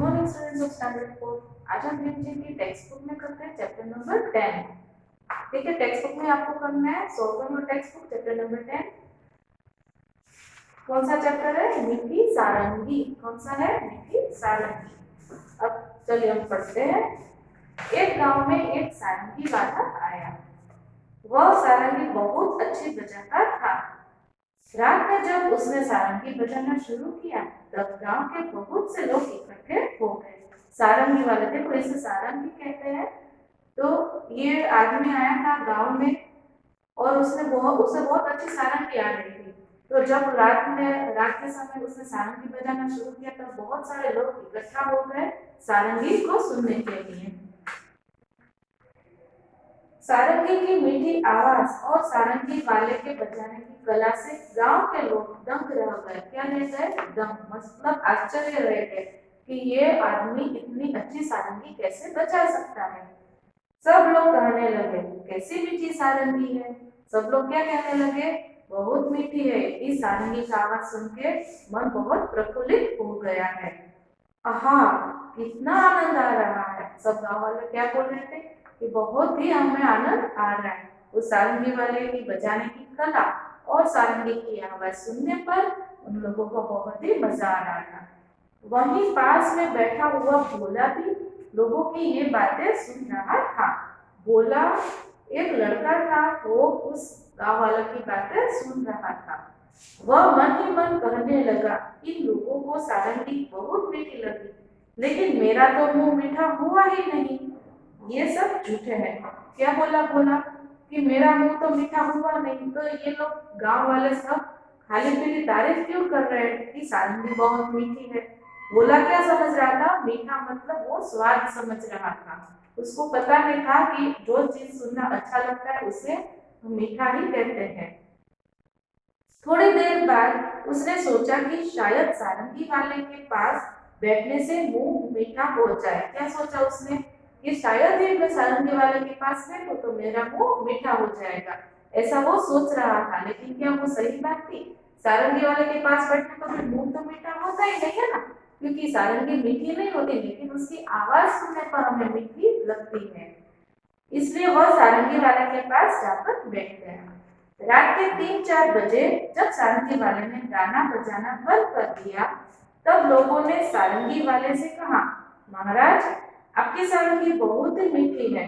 Morning students of standard 4। आज हम हिंदी की टेक्स्ट बुक में करते हैं चैप्टर नंबर 10। ठीक है, टेक्स्ट बुक में आपको करना है 100 टेक्स्ट बुक चैप्टर नंबर 10। कौन सा चैप्टर है? मीठी सारंगी। कौन सा है? मीठी सारंगी। अब चलिए हम पढ़ते हैं। एक गांव में एक सारंगी वादक आया। वह सारंगी बहुत अच्छी बजाता था। रात में जब उसने सारंगी बजाना शुरू किया तब गांव के बहुत से लोग इकट्ठे हो गए। सारंगी वाले, देखो इसे सारंगी कहते हैं। तो ये आदमी आया था गांव में और उसे बहुत अच्छी सारंगी आ रही थी। तो जब रात के समय उसने सारंगी बजाना शुरू किया तब बहुत सारे लोग इकट्ठा हो गए सारंगी को सुनने के लिए। सारंगी की मीठी आवाज और सारंगी वाले के बजाने की कला से गांव के लोग दंग रह गए। क्या रह गए? दंग, मतलब आश्चर्य रह गए कि ये आदमी इतनी अच्छी सारंगी कैसे बजा सकता है। सब लोग कहने लगे कैसी मीठी सारंगी है। सब लोग क्या कहने लगे? बहुत मीठी है। इस सारंगी का आवाज सुन के मन बहुत प्रफुल्लित हो गया है। आहा, कितना आनंद आ रहा है। सब गांव वाले क्या बोल रहे थे कि बहुत ही हमें आनंद आ रहा है। उस सारंगी वाले की बजाने की कला और सारंगी की आवाज सुनने पर उन लोगों को बहुत ही मजा आ रहा था। वहीं पास में बैठा हुआ भोला भी लोगों की ये बातें सुन रहा था। भोला एक लड़का था, वो उस गांव वालों की बातें सुन रहा था। वह मन ही मन कहने लगा, इन लोगों को सारंगी बहुत मीठी लगी, लेकिन मेरा तो मुंह मीठा हुआ ही नहीं। ये सब झूठे हैं। क्या बोला भोला कि मेरा मुंह तो मीठा हुआ नहीं, तो ये लोग गांव वाले सब खाली पीली तारीफ क्यों कर रहे हैं कि सारंगी बहुत मीठी है। भोला क्या समझ रहा था? मीठा मतलब वो स्वाद समझ रहा था। उसको पता नहीं था कि जो चीज सुनना अच्छा लगता है उसे मीठा ही कहते हैं। थोड़ी देर बाद उसने सोचा कि शायद सारंगी वाले के पास बैठने से मुंह मीठा हो जाए। क्या सोचा उसने? कि शायद ही मैं सारंगी वाले के पास बैठूं तो मेरा मुंह मीठा हो जाएगा। ऐसा वो सोच रहा था, लेकिन क्या वो सही बात थी? सारंगी वाले के पास बैठने पर फिर मुंह तो मीठा होता ही नहीं है ना, क्योंकि सारंगी मीठी नहीं होती, लेकिन उसकी आवाज सुनने पर हमें मीठी लगती है। इसलिए वह सारंगी वाले के पास जाकर बैठ गया। रात के 3-4 बजे जब सारंगी वाले ने गाना बजाना बंद कर दिया तब लोगों ने सारंगी वाले से कहा, महाराज, आपकी सारंगी बहुत ही मीठी है,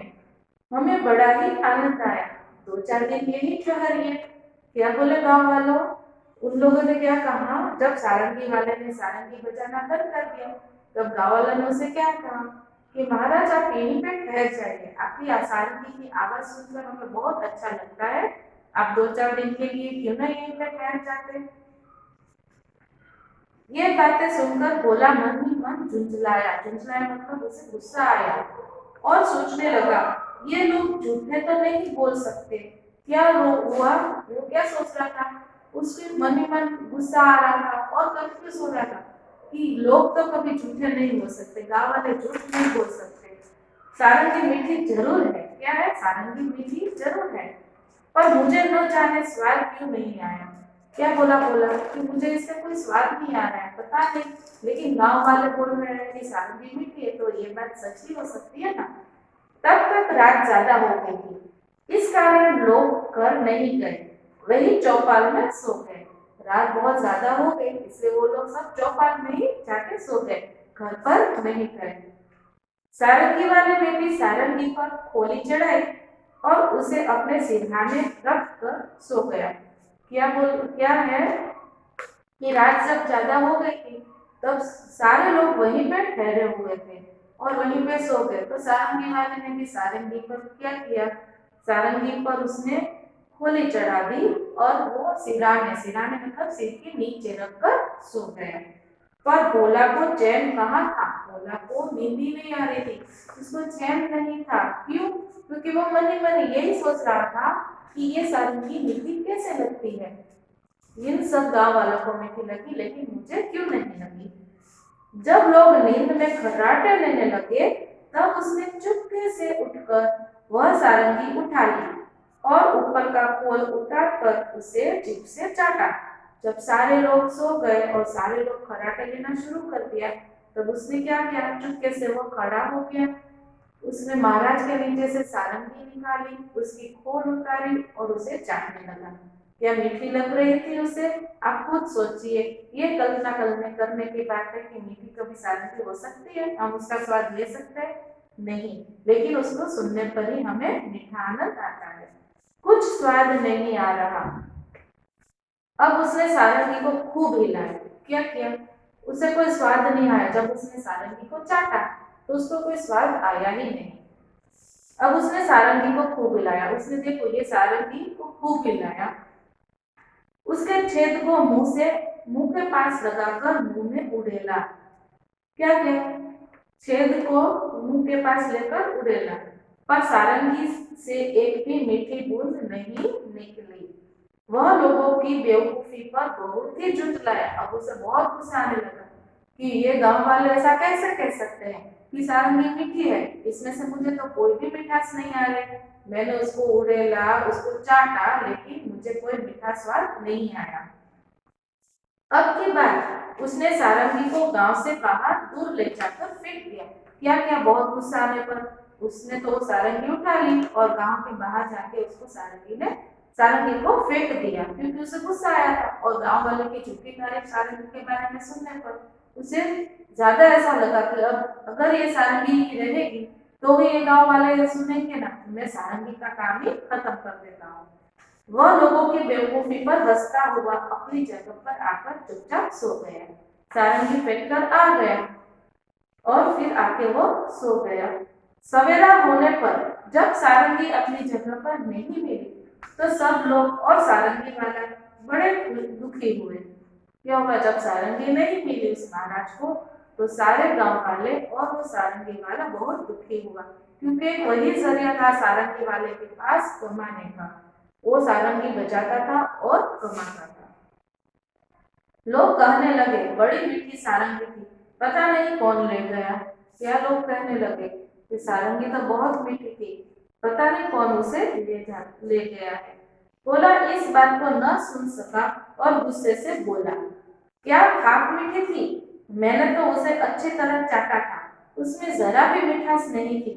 हमें बड़ा ही आनंद आया, 2-4 दिन यही ठहरिए। क्या बोले गांव वालों? उन लोगों ने क्या कहा? जब सारंगी वाले ने सारंगी बजाना बंद कर दिया तब गांव वालों ने उसे क्या कहा कि महाराज आप यहीं पे ठहर जाइए, आपकी सारंगी की आवाज सुनकर हमें बहुत अच्छा लगता है, आप 2-4 दिन के लिए क्यों ना यहीं पे ठहर जाते। ये बातें सुनकर भोला मन ही मन झुंझलाया। झुंझलाया मतलब उसे गुस्सा आया और सोचने लगा, ये लोग झूठे तो नहीं बोल सकते। क्या हुआ? वो क्या सोच रहा था? उसके मन ही मन गुस्सा आ रहा था और कंफ्यूज हो रहा था कि लोग तो कभी झूठे नहीं बोल सकते, गांव वाले झूठ नहीं बोल सकते। सारंगी मीठी जरूर है। क्या है? सारंगी मीठी जरूर है, पर मुझे न जाने स्वाद क्यों नहीं आया। क्या बोला कि मुझे इससे कोई स्वाद नहीं आ रहा है, पता नहीं, लेकिन गांव वाले बोल रहे हैं कि सारंगी मीठी है, तो ये बात सच ही हो सकती है ना। तब तक रात ज्यादा हो गई थी, इस कारण लोग घर नहीं गए, वही चौपाल में सो गए। रात बहुत ज्यादा हो गई, इसलिए वो लोग सब चौपाल में ही जाके सो गए, घर पर नहीं गए। सारंगी वाले ने भी सारंगी पर खोली चढ़ाई और उसे अपने सिरहाने रख कर सो गया। क्या है कि रात जब ज्यादा हो गई थी तब सारे लोग वहीं पे ठहरे हुए थे और वहीं पे सो गए। तो सारंगी वाले ने भी सारंगी पर क्या किया? सारंगी पर उसने खोली चढ़ा दी और वो सिराने मतलब सिर के नीचे रखकर सो गया। पर भोला को चैन कहाँ था? भोला को नींद ही नहीं आ रही थी, उसको चैन नहीं था। क्यों? क्योंकि वो मन ही मन यही सोच रहा था कि ये सारंगी मीठी कैसे लगती है। इन सब गांव वालों को मीठी लगी, लेकिन मुझे क्यों नहीं लगी। जब लोग नींद में खर्राटे लेने लगे तब उसने चुपके से उठकर वह सारंगी उठा ली और ऊपर का खोल उतारकर उसे जीभ से चाटा। जब सारे लोग सो गए और सारे लोग खर्राटे लेना शुरू कर दिया तब उसने क्या किया, चुपके से वो खड़ा हो गया, उसने महाराज के नीचे से सारंगी निकाली, उसकी खोल उतारी और उसे चाटने लगा। क्या मीठी लग रही थी उसे? आप खुद सोचिए, ये कल्पना करने की बात है कि मीठी कभी सारंगी हो सकती है, हम उसका स्वाद ले सकते हैं? नहीं, लेकिन उसको सुनने पर ही हमें मीठा आनंद आता है, कुछ स्वाद नहीं आ रहा। अब उसने सारंगी को खूब हिलाया। क्या किया? उसे कोई स्वाद नहीं आया। जब उसने सारंगी को चाटा तो उसको कोई स्वाद आया ही नहीं। अब उसने सारंगी को खूब हिलाया, उसने देखो ये सारंगी को खूब हिलाया, उसके छेद को मुंह के पास लगाकर मुंह में उड़ेला। क्या किया? छेद को मुंह के पास लेकर उड़ेला, पर सारंगी से एक भी मीठी बूंद नहीं निकली। वह लोगों की बेवकूफी पर बहुत ही जुटलाया। अब उसे बहुत गुस्सा आने लगा कि ये गांव वाले ऐसा कैसे कह सकते हैं कि सारंगी मीठी है, इसमें से मुझे तो कोई भी मिठास नहीं आ रही। मैंने उसको उड़ेला, उसको चाटा, लेकिन मुझे कोई मीठा स्वाद नहीं आया। अब की बात, उसने सारंगी को गांव से बाहर दूर ले जाकर फेंक दिया। क्या क्या? बहुत गुस्सा आने पर उसने तो सारंगी उठा ली और गांव के बाहर जाके उसको सारंगी को फेंक दिया, क्योंकि उसे गुस्सा आया था और गांव वाले की झूठी तारीफ सारंगी के बारे में सुनने पर उसे ज्यादा ऐसा लगा कि अब अगर ये सारंगी रहेगी तो ही ये गांव वाले सुनेंगे ना, मैं सारंगी का काम ही खत्म कर देता हूँ। वह लोगों की बेवकूफी पर हंसता हुआ अपनी जगह पर आकर चुपचाप सो गया। सारंगी फेंककर आ गया और फिर आके वो सो गया। सवेरा होने पर जब सारंगी अपनी जगह पर नहीं मिली तो सब लोग और सारंगी वाला बड़े दुखी हुए। क्या हुआ? जब सारंगी नहीं मिली उस महाराज को तो सारे गांव वाले और वो सारंगी वाला बहुत दुखी हुआ, क्योंकि वही जरिया था सारंगी वाले के पास कमाने का। वो सारंगी बजाता था और कमाता था। लोग कहने लगे बड़ी मीठी सारंगी थी, पता नहीं कौन ले गया। क्या लोग कहने लगे कि सारंगी तो बहुत मीठी थी, पता नहीं कौन उसे ले गया है। बोला इस बात को न सुन सका और गुस्से से बोला, क्या खाक मीठी थी? मैंने तो उसे अच्छी तरह चाटा था, उसमें जरा भी मिठास नहीं थी।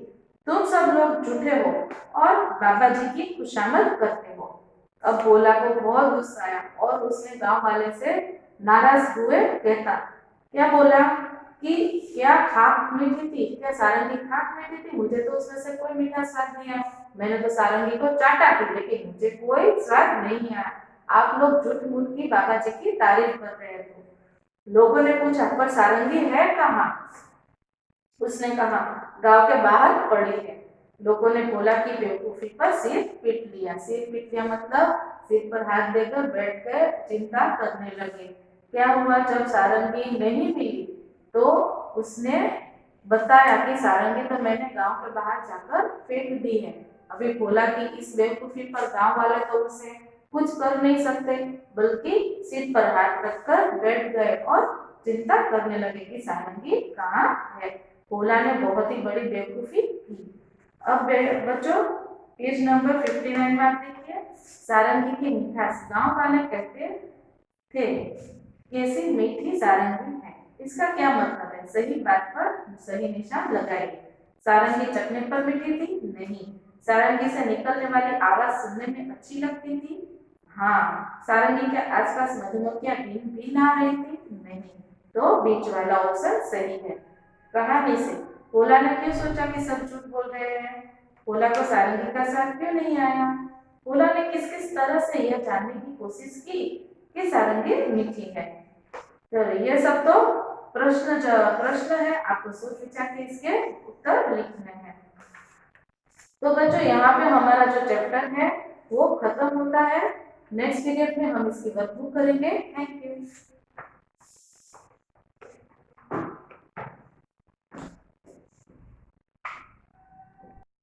तुम सब लोग झूठे हो और बाबा जी की खुशामद करते हो। अब भोला को बहुत गुस्सा आया और उसने गांव वाले से नाराज हुए कहता, क्या बोला कि क्या खाक मीठी थी? क्या सारंगी खाक मीठी थी? मुझे तो उसमें से कोई मीठा स्वाद नहीं आया। मैंने तो सारंगी को चाटा थी, लेकिन मुझे कोई स्वाद नहीं आया। आप लोग झूठ मूठ की बाबा जी की तारीफ कर रहे थे। लोगों ने पूछा पर सारंगी है कहाँ? उसने कहा गांव के बाहर पड़ी है। लोगों ने भोला की बेवकूफी पर सिर पीट लिया। सिर पीट लिया मतलब सिर पर हाथ देकर बैठ कर चिंता करने लगे। क्या हुआ? जब सारंगी नहीं मिली तो उसने बताया कि सारंगी तो मैंने गांव के बाहर जाकर फेंक दी है। अभी भोला की इस बेवकूफी पर गांव वाले तो उसे कुछ कर नहीं सकते, बल्कि सिर पर हाथ रखकर बैठ गए और चिंता करने लगे कि सारंगी कहाँ है। भोला ने बहुत ही बड़ी बेवकूफी की। अब बच्चों पेज नंबर 59 में आप देखिए, सारंगी की मिठास गांव वाले कहते थे कैसी मीठी सारंगी है। इसका क्या मतलब है? सही बात पर सही निशान लगाइए। सारंगी चखने पर मीठी थी? नहीं। सारंगी से निकलने वाली आवाज सुनने में अच्छी लगती थी? हाँ। सारंगी के आसपास मधुमक्खियां भी आ रही थी? नहीं। तो बीच वाला ऑप्शन सही है। कहानी से भोला ने क्यों सोचा कि सब झूठ बोल रहे हैं? भोला को सारंगी का स्वाद क्यों नहीं आया? भोला ने किस किस तरह से यह जानने की कोशिश की कि सारंगी मीठी है? चलो ये सब तो प्रश्न है, आपको सोच विचार के इसके उत्तर लिखने हैं। तो बच्चों यहाँ पे हमारा जो चैप्टर है वो खत्म होता है। नेक्स्ट पीरियड में हम इसकी वर्कबुक करेंगे। Thank you.